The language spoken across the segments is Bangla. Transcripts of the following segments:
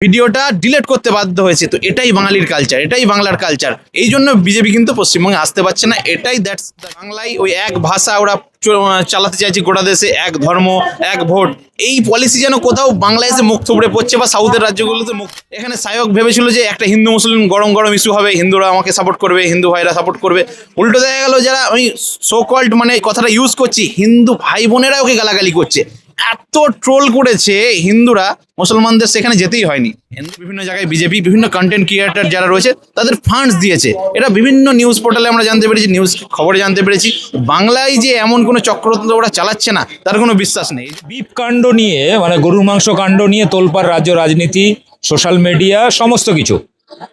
ভিডিওটা ডিলিট করতে বাধ্য হয়েছে। তো এটাই বাঙালির কালচার, এটাই বাংলার কালচার। এই জন্য বিজেপি কিন্তু পশ্চিমবঙ্গে আসতে পারছে না। এটাই দ্যাটস বাংলায় ওই এক ভাষা ওরা চালাতে চাইছে গোটা দেশে, এক ধর্ম এক ভোট। এই পলিসি যেন কোথাও বাংলায় এসে মুখ থুবড়ে পড়ছে বা সাউথের রাজ্যগুলোতে মুখ। এখানে সায়ক ভেবেছিল যে একটা হিন্দু মুসলিম গরম গরম ইস্যু হবে, হিন্দুরা আমাকে সাপোর্ট করবে, হিন্দু ভাইরা সাপোর্ট করবে। উল্টো দেখা গেল যারা ওই সো কল্ড মানে কথাটা ইউজ করছি, হিন্দু ভাই বোনেরা ওকে গালাগালি করছে। এত ট্রোল করেছে হিন্দুরা, মুসলমানদের সেখানে যেতেই হয়নি। বিভিন্ন জায়গায় বিজেপি বিভিন্ন কন্টেন্ট ক্রিয়েটার যারা রয়েছে তাদের ফান্ডস দিয়েছে। এটা বিভিন্ন নিউজ পোর্টালে আমরা জানতে পেরেছি, নিউজ খবরে জানতে পেরেছি। বাংলায় যে এমন কোনো চক্রান্ত ওরা চালাচ্ছে না তার কোনো বিশ্বাস নেই। বিপ কাণ্ড নিয়ে মানে গরুর মাংস কাণ্ড নিয়ে তোলপাড় রাজ্য রাজনীতি, সোশ্যাল মিডিয়া, সমস্ত কিছু।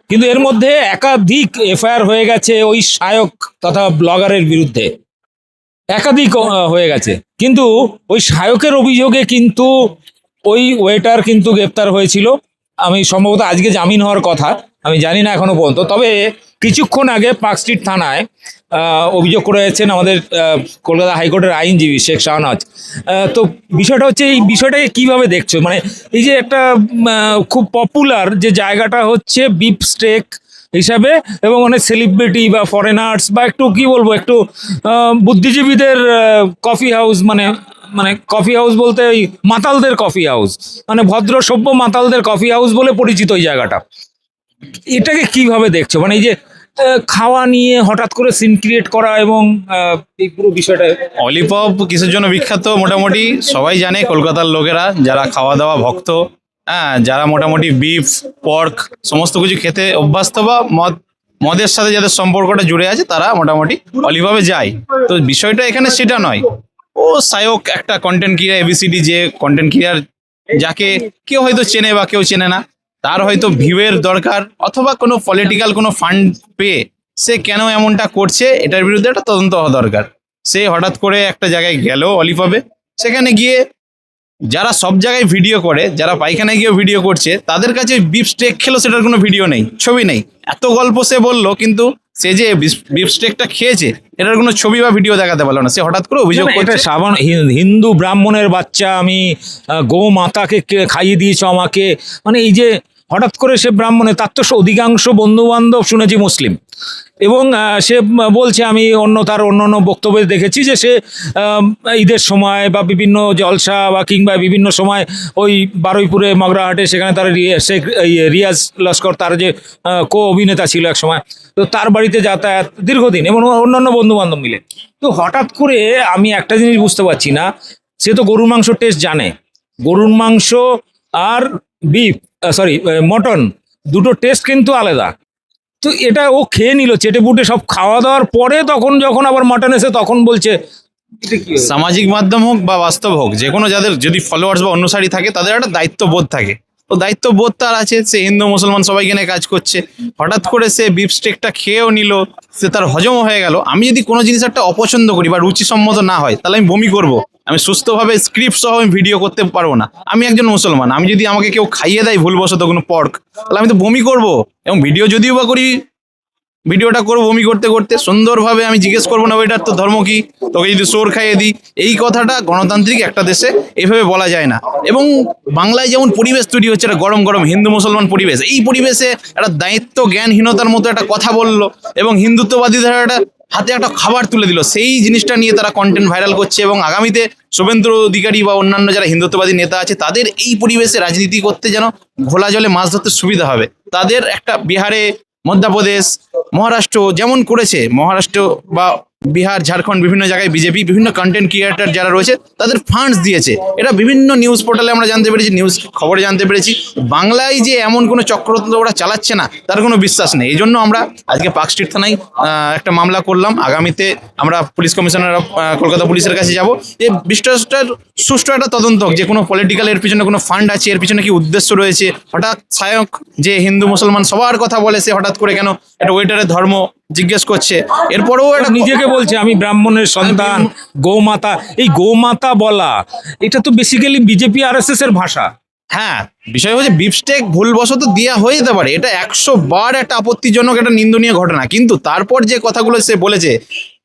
কিন্তু এর মধ্যে একাধিক এফআইআর হয়ে গেছে ওই সায়ক তথা ব্লগারের বিরুদ্ধে, একাধিক হয়ে গেছে। কিন্তু ওই সায়কের অভিযোগে কিন্তু ওই ওয়েটার কিন্তু গ্রেপ্তার হয়েছিল। আমি সম্ভবত আজকে জামিন হওয়ার কথা, আমি জানি না এখনো পর্যন্ত। তবে কিছুক্ষণ আগে পার্ক স্ট্রিট থানায় অভিযোগ করেছেন আমাদের কলকাতা হাইকোর্টের আইনজীবী শেখ শাহনাজ। তো বিষয়টা হচ্ছে, এই বিষয়টাকে কিভাবে দেখছো? মানে এই যে একটা খুব পপুলার যে জায়গাটা হচ্ছে বিপ স্টেক হিসাবে, এবং অনেক সেলিব্রিটি বা ফরেনার্স বা একটু কি বলবো, একটু বুদ্ধিজীবীদের কফি হাউস, মানে মানে কফি হাউস বলতে ওই মাতালদের কফি হাউস, মানে ভদ্র সভ্য মাতালদের কফি হাউস বলে পরিচিত ওই জায়গাটা। এটাকে কিভাবে দেখছো? মানে এই যে খাওয়া নিয়ে হঠাৎ করে সিন ক্রিয়েট করা এবং এই পুরো বিষয়টা। অলিপপ কিসের জন্য বিখ্যাত মোটামুটি সবাই জানে, কলকাতার লোকেরা যারা খাওয়া দাওয়া ভক্ত, হ্যাঁ, যারা মোটামুটি বিফ পর্ক সমস্ত কিছু খেতে অভ্যস্ত বা মদের সাথে যাদের সম্পর্কটা জুড়ে আছে তারা মোটামুটি অলিপপে যায়। তো বিষয়টা এখানে সেটা নয়। ও সায়ক একটা কন্টেন্ট ক্রিয়েটার, এবিসিডি যে কন্টেন্ট ক্রিয়েটার, যাকে কেউ হয়তো চেনে বা কেউ চেনে না, তার হয়তো ভিউয়ের দরকার অথবা কোনো পলিটিক্যাল কোনো ফান্ড পেয়ে সে কেন এমনটা করছে এটার বিরুদ্ধে একটা তদন্ত হওয়া দরকার। সে হঠাৎ করে একটা জায়গায় গেল অলিপপে, সেখানে গিয়ে যারা সব জায়গায় ভিডিও করে, যারা পায়খানায় গিয়ে ভিডিও করছে, তাদের কাছে বিফ স্টেক খেলো সেটার কোনো ভিডিও নেই, ছবি নেই। এত গল্প সে বললো, কিন্তু সে যে বিফ স্টেকটা খেয়েছে এটার কোনো ছবি বা ভিডিও দেখাতে পারলো না। সে হঠাৎ করে অভিযোগ এটা করছে সাধারণ হিন্দু ব্রাহ্মণের বাচ্চা, আমি গো মাতাকে খাইয়ে দিয়েছ আমাকে, মানে এই যে হঠাৎ করে সে ব্রাহ্মণের, তার তো অধিকাংশ বন্ধু বান্ধব শুনেছি মুসলিম। এবং সে বলছে, আমি তার অন্য বক্তব্যে দেখেছি যে সে ঈদের সময় বা বিভিন্ন জলসা বা কিংবা বিভিন্ন সময় ওই বারুইপুরে মগরাহাটে, সেখানে তার রিয়াজ লস্কর তার যে কো অভিনেতা ছিল এক সময়, তো তার বাড়িতে যাতায়াত দীর্ঘদিন এবং অন্যান্য বন্ধু বান্ধব মিলে। তো হঠাৎ করে আমি একটা জিনিস বুঝতে পারছি না, সে তো গরুর মাংস টেস্ট জানে, গরুর মাংস আর বিফ মটন দুটো টেস্ট কিন্তু আলাদা। তো এটা ও খেয়ে নিল চেটে পুটে সব খাওয়া দাওয়ার পরে, তখন যখন আবার মাটন এসে তখন বলছে। সামাজিক মাধ্যম হোক বা বাস্তব হোক, যে কোনো যাদের যদি ফলোয়ার্স বা অনুসারী থাকে তাদের একটা দায়িত্ববোধ থাকে। তো দায়িত্ববোধ তার আছে, সে হিন্দু মুসলমান সবাইকে নিয়ে কাজ করছে। হঠাৎ করে সে বিফ স্টেকটা খেয়েও নিল, সে তার হজমও হয়ে গেল। আমি যদি কোনো জিনিস একটা অপছন্দ করি বা রুচিসম্মত না হয় তাহলে আমি বমি করব। আমি সুস্থভাবে স্ক্রিপ্ট সহ আমি ভিডিও করতে পারবো না। আমি একজন মুসলমান, আমি যদি আমাকে কেউ খাইয়ে দেয় ভুলবশত কোনো পর্ক, তাহলে আমি তো বমি করব। এবং ভিডিও যদিও বা করি, ভিডিওটা করবো বমি করতে করতে, সুন্দরভাবে আমি জিজ্ঞেস করবো না ওইটার তো ধর্ম কি, তোকে যদি সোর খাইয়ে দিই। এই কথাটা গণতান্ত্রিক একটা দেশে এইভাবে বলা যায় না। এবং বাংলায় যেমন পরিবেশ তৈরি হচ্ছে, একটা গরম গরম হিন্দু মুসলমান পরিবেশ, এই পরিবেশে একটা দায়িত্ব জ্ঞানহীনতার মতো একটা কথা বললো এবং হিন্দুত্ববাদীদের একটা হাতে একটা খাবার তুলে দিল। সেই জিনিসটা নিয়ে তারা কন্টেন্ট ভাইরাল করছে এবং আগামীতে শুভেন্দু অধিকারী বা অন্যান্য যারা হিন্দুত্ববাদী নেতা আছে তাদের এই পরিবেশে রাজনীতি করতে যেন ঘোলা জলে মাছ ধরতে সুবিধা হবে। তাদের একটা বিহারে, মধ্যপ্রদেশ, মহারাষ্ট্র যেমন করেছে, মহারাষ্ট্র বা বিহার, ঝাড়খণ্ড বিভিন্ন জায়গায় বিজেপি বিভিন্ন কন্টেন্ট ক্রিয়েটার যারা রয়েছে তাদের ফান্ডস দিয়েছে। এটা বিভিন্ন নিউজ পোর্টালে আমরা জানতে পেরেছি, নিউজ খবরে জানতে পেরেছি। বাংলায় যে এমন কোনো চক্রান্ত ওরা চালাচ্ছে না তার কোনো বিশ্বাস নেই। এই জন্য আমরা আজকে পার্ক স্ট্রিট থানায় একটা মামলা করলাম। আগামীতে আমরা পুলিশ কমিশনার কলকাতা পুলিশের কাছে যাব, যে বিষয়টার সুষ্ঠু একটা তদন্ত হোক, যে কোনো পলিটিক্যাল এর পিছনে কোনো ফান্ড আছে, এর পিছনে কি উদ্দেশ্য রয়েছে। হঠাৎ সায়ক যে হিন্দু মুসলমান সবার কথা বলে, সে হঠাৎ করে কেন একটা ওয়েটারের ধর্ম জিজ্ঞেস করছে। এরপরেও একটা নিজেকে বলছে আমি ব্রাহ্মণের সন্তান, গোমাতা। এই গোমাতা বলা, এটা তো বেসিক্যালি বিজেপি আরএসএস এর ভাষা। হ্যাঁ, বিষয় হচ্ছে বিফস্টেক ভুলবশত দেওয়া হয়ে যেতে পারে, এটা 100 বার একটা আপত্তিজনক একটা নিন্দনীয় ঘটনা। কিন্তু তারপর যে কথাগুলো সে বলেছে,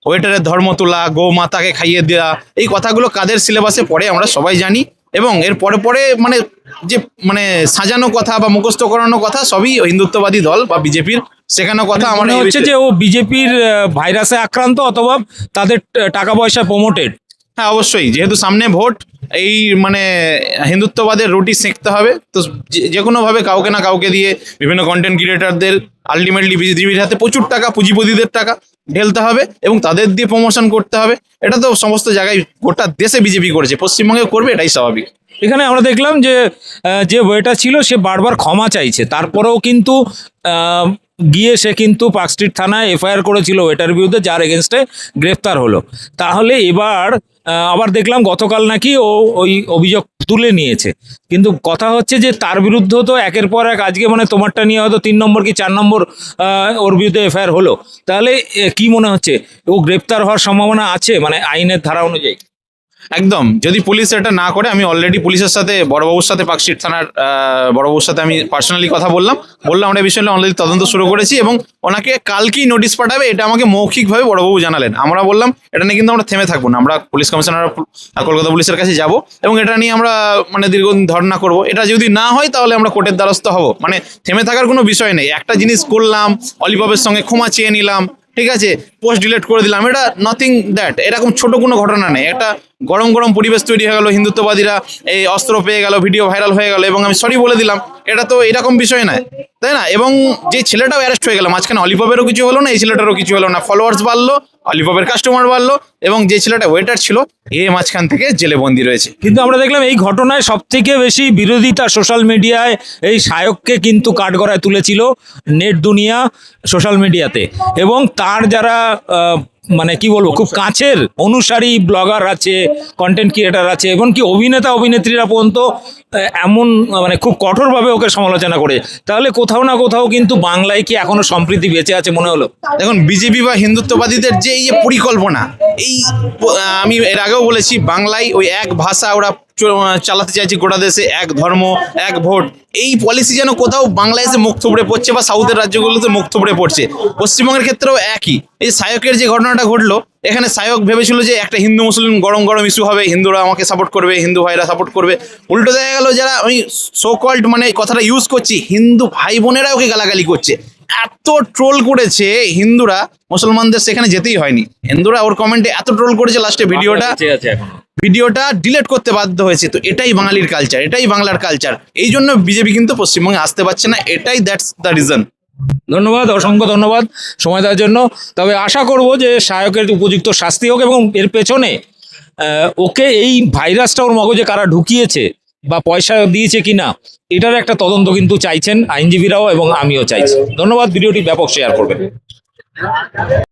ওয়েটারের ধর্ম তোলা, গো মাতাকে খাইয়ে দেওয়া, এই কথাগুলো কাদের সিলেবাসে পড়ে আমরা সবাই জানি। এবং এর পরে পরে মানে যে মানে সাজানো কথা বা মুখস্থ করানো কথা সবই হিন্দুত্ববাদী দল বা বিজেপির শেখানো কথা। আমার মনে হচ্ছে যে ও বিজেপির ভাইরাসে আক্রান্ত অথবা তাদের টাকা পয়সা প্রমোটেড। হ্যাঁ অবশ্যই, যেহেতু সামনে ভোট, এই মানে হিন্দুত্ববাদের রুটি সেঁকতে হবে, তো যে কোনোভাবে কাউকে না কাউকে দিয়ে বিভিন্ন কন্টেন্ট ক্রিয়েটারদের আলটিমেটলি বিজেপির হাতে প্রচুর টাকা, পুঁজিপতিদের টাকা ঢেলতে হবে এবং তাদের দিয়ে প্রমোশন করতে হবে। এটা তো সমস্ত জায়গায় গোটা দেশে বিজেপি করেছে, পশ্চিমবঙ্গে করবে, এটাই স্বাভাবিক। এখানে আমরা দেখলাম যে যে ওয়েটার ছিল সে বারবার ক্ষমা চাইছে, তারপরেও কিন্তু গিয়ে সে কিন্তু পার্ক স্ট্রিট থানায় এফআইআর করেছিল ওয়েটার বিরুদ্ধে, যার এগেনস্টে গ্রেফতার হলো। তাহলে এবার আবার দেখলাম গতকাল নাকি ও ওই অভিযোগ তুলে নিয়েছে, কিন্তু কথা হচ্ছে যে তার বিরুদ্ধে তো একের পর এক আজকে মানে তোমারটা নিয়ে হয়তো 3 নম্বর কি 4 নম্বর ওর বিরুদ্ধে এফআইআর হলো। তাহলে কি মনে হচ্ছে ও গ্রেফতার হওয়ার সম্ভাবনা আছে মানে আইনের ধারা অনুযায়ী? একদম, যদি পুলিশ এটা না করে, আমি অলরেডি পুলিশের সাথে বড়বাবুর সাথে পার্ক স্ট্রিট থানার বড়বাবুর সাথে আমি পার্সোনালি কথা বললাম আমরা এই বিষয়ে অলরেডি তদন্ত শুরু করেছি এবং ওনাকে কালকেই নোটিশ পাঠাবে, এটা আমাকে মৌখিকভাবে বড়বাবু জানালেন। আমরা বললাম এটা নিয়ে কিন্তু আমরা থেমে থাকবো না, আমরা পুলিশ কমিশনার কলকাতা পুলিশের কাছে যাব এবং এটা নিয়ে আমরা মানে দীর্ঘদিন ধর্ণা করব। এটা যদি না হয় তাহলে আমরা কোর্টের দ্বারস্থ হব। মানে থেমে থাকার কোনো বিষয় নেই। একটা জিনিস করলাম, অলিপপের সঙ্গে ক্ষমা চেয়ে নিলাম, ঠিক আছে, পোস্ট ডিলিট করে দিলাম, এটা নাথিং দ্যাট, এরকম ছোট কোনো ঘটনা নেই। একটা গরম গরম পরিবেশ তৈরি হয়ে গেল, হিন্দুত্ববাদীরা এই অস্ত্র পেয়ে গেল, ভিডিও ভাইরাল হয়ে গেল এবং আমি সরি বলে দিলাম, এটা তো এরকম বিষয় নয়, তাই না? এবং যে ছেলেটাও অ্যারেস্ট হয়ে গেল মাঝখানে, অলিপপেরও কিছু হলো না, এই ছেলেটারও কিছু হলো না, ফলোয়ার্স বাড়লো, অলিপপের কাস্টমার বাড়লো এবং যে ছেলেটা ওয়েটার ছিল এ মাঝখান থেকে জেলে বন্দি রয়েছে। কিন্তু আমরা দেখলাম এই ঘটনায় সব থেকে বেশি বিরোধিতা সোশ্যাল মিডিয়ায় এই সায়ককে কিন্তু কাঠগড়ায় তুলেছিল নেট দুনিয়া সোশ্যাল মিডিয়াতে, এবং তার যারা মানে কি বলবো খুব কাছের অনুসারী ব্লগার আছে, কন্টেন্ট ক্রিয়েটার আছে, এমনকি অভিনেতা অভিনেত্রীরা পর্যন্ত এমন মানে খুব কঠোরভাবে ওকে সমালোচনা করে। তাহলে কোথাও না কোথাও কিন্তু বাংলায় কি এখনো সম্প্রীতি বেঁচে আছে মনে হলো? দেখুন, বিজেপি বা হিন্দুত্ববাদীদের যে এই পরিকল্পনা, এই আমি এর আগেও বলেছি, বাংলায় ওই এক ভাষা ওরা চালাতে চাইছে গোটা দেশে, এক ধর্ম এক ভোট, এই পলিসি যেন কোথাও বাংলায় এসে মুখ থুবড়ে পড়ছে বা সাউথের রাজ্যগুলোতে মুখ থুবড়ে পড়ছে। পশ্চিমবঙ্গের ক্ষেত্রেও একই। এই যে সায়কের যে ঘটনাটা ঘটলো, এখানে সায়ক ভেবেছিল যে একটা হিন্দু মুসলিম গরম গরম ইস্যু হবে, হিন্দুরা আমাকে সাপোর্ট করবে, হিন্দু ভাইরা সাপোর্ট করবে। উল্টো দেখা গেল যারা ওই সো কল্ড মানে কথাটা ইউজ করছি, হিন্দু ভাই বোনেরা ওকে গালাগালি করছে, এত ট্রোল করেছে হিন্দুরা, মুসলমানদের সেখানে যেতেই হয়নি। হিন্দুরা ওর কমেন্টে এত ট্রোল করেছে, লাস্টে ভিডিওটা ডিলিট করতে বাধ্য হয়েছে। তো এটাই বাঙালির কালচার, এটাই বাংলার কালচার। এই জন্য বিজেপি কিন্তু পশ্চিমবঙ্গে আসতে পারছে না, এটাই দ্যাটস দ্য রিজন। ধন্যবাদ, অসংখ্য ধন্যবাদ সময় দেওয়ার জন্য। তবে আশা করব যে সায়কের উপযুক্ত শাস্তি হোক এবং এর পেছনে ওকে এই ভাইরাসটা ওর মগজে কারা ঢুকিয়েছে বা পয়সা দিয়েছে কিনা এটার একটা তদন্ত কিন্তু চাইছেন আইনজীবীরাও এবং আমিও চাইছি। ধন্যবাদ, ভিডিওটি ব্যাপক শেয়ার করবেন।